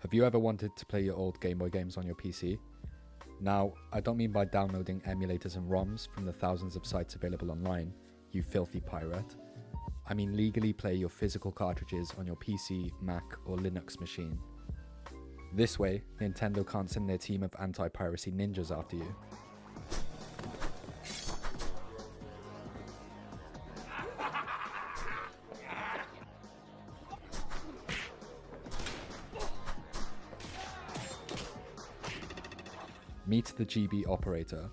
Have you ever wanted to play your old Game Boy games on your PC? Now, I don't mean by downloading emulators and ROMs from the thousands of sites available online, you filthy pirate. I mean legally play your physical cartridges on your PC, Mac, or Linux machine. This way, Nintendo can't send their team of anti-piracy ninjas after you. Meet the GB operator.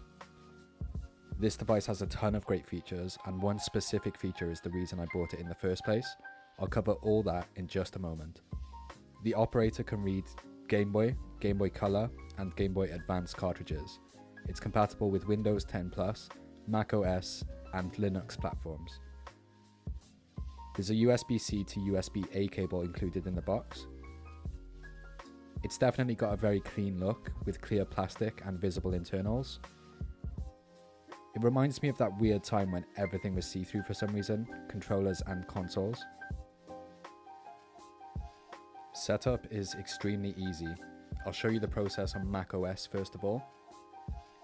This device has a ton of great features, and one specific feature is the reason I bought it in the first place. I'll cover all that in just a moment. The operator can read Game Boy, Game Boy Color, and Game Boy Advance cartridges. It's compatible with Windows 10 Plus, Mac OS, and Linux platforms. There's a USB-C to USB-A cable included in the box. It's definitely got a very clean look with clear plastic and visible internals. It reminds me of that weird time when everything was see-through for some reason, controllers and consoles. Setup is extremely easy. I'll show you the process on Mac OS first of all.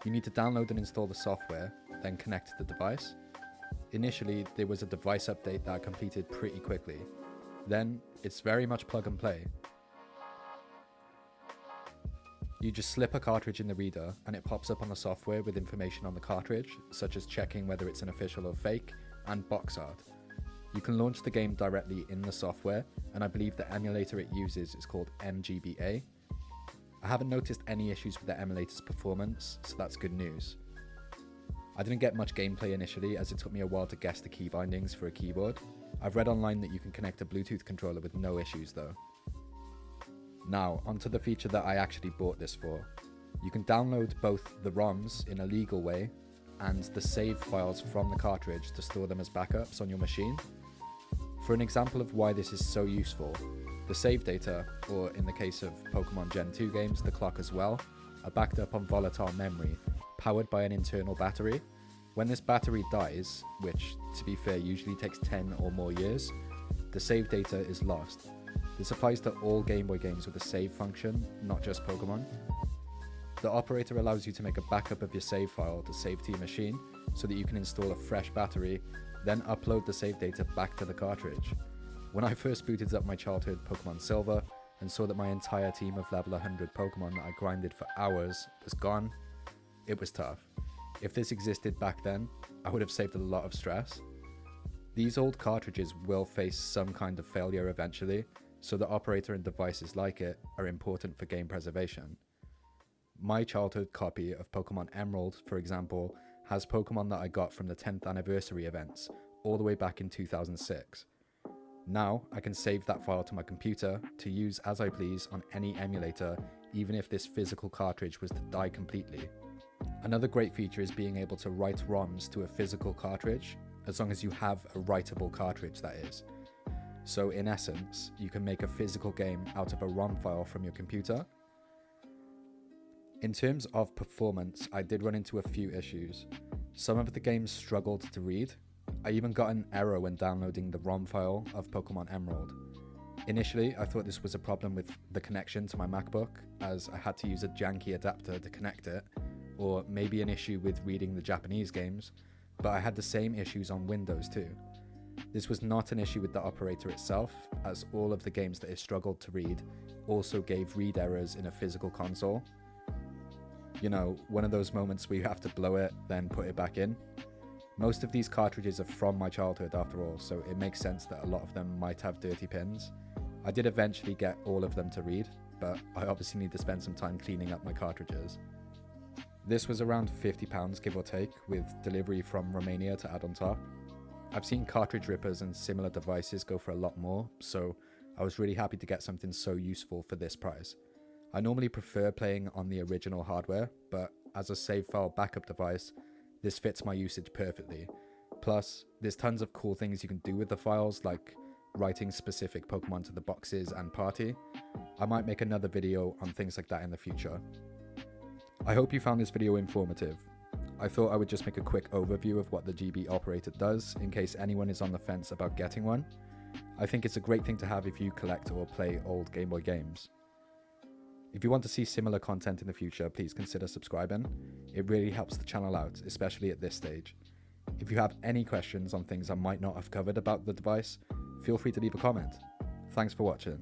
You need to download and install the software, then connect the device. Initially, there was a device update that I completed pretty quickly. Then, it's very much plug and play. You just slip a cartridge in the reader and it pops up on the software with information on the cartridge, such as checking whether it's an official or fake, and box art. You can launch the game directly in the software, and I believe the emulator it uses is called MGBA. I haven't noticed any issues with the emulator's performance, so that's good news. I didn't get much gameplay initially as it took me a while to guess the key bindings for a keyboard. I've read online that you can connect a Bluetooth controller with no issues though. Now, onto the feature that I actually bought this for. You can download both the ROMs in a legal way and the save files from the cartridge to store them as backups on your machine. For an example of why this is so useful, the save data, or in the case of Pokemon Gen 2 games, the clock as well, are backed up on volatile memory, powered by an internal battery. When this battery dies, which to be fair usually takes 10 or more years, the save data is lost. This applies to all Game Boy games with a save function, not just Pokemon. The operator allows you to make a backup of your save file to save to your machine so that you can install a fresh battery, then upload the save data back to the cartridge. When I first booted up my childhood Pokemon Silver and saw that my entire team of level 100 Pokemon that I grinded for hours was gone, it was tough. If this existed back then, I would have saved a lot of stress. These old cartridges will face some kind of failure eventually, so the operator and devices like it are important for game preservation. My childhood copy of Pokemon Emerald, for example, has Pokemon that I got from the 10th anniversary events, all the way back in 2006. Now, I can save that file to my computer to use as I please on any emulator, even if this physical cartridge was to die completely. Another great feature is being able to write ROMs to a physical cartridge, as long as you have a writable cartridge, that is. So in essence, you can make a physical game out of a ROM file from your computer. In terms of performance, I did run into a few issues. Some of the games struggled to read. I even got an error when downloading the ROM file of Pokemon Emerald. Initially, I thought this was a problem with the connection to my MacBook, as I had to use a janky adapter to connect it, or maybe an issue with reading the Japanese games, but I had the same issues on Windows too. This was not an issue with the operator itself, as all of the games that it struggled to read also gave read errors in a physical console. You know, one of those moments where you have to blow it, then put it back in. Most of these cartridges are from my childhood after all, so it makes sense that a lot of them might have dirty pins. I did eventually get all of them to read, but I obviously need to spend some time cleaning up my cartridges. This was around £50 give or take, with delivery from Romania to add on top. I've seen cartridge rippers and similar devices go for a lot more, so I was really happy to get something so useful for this price. I normally prefer playing on the original hardware, but as a save file backup device, this fits my usage perfectly. Plus, there's tons of cool things you can do with the files, like writing specific Pokemon to the boxes and party. I might make another video on things like that in the future. I hope you found this video informative. I thought I would just make a quick overview of what the GB operator does in case anyone is on the fence about getting one. I think it's a great thing to have if you collect or play old Game Boy games. If you want to see similar content in the future, please consider subscribing. It really helps the channel out, especially at this stage. If you have any questions on things I might not have covered about the device, feel free to leave a comment. Thanks for watching.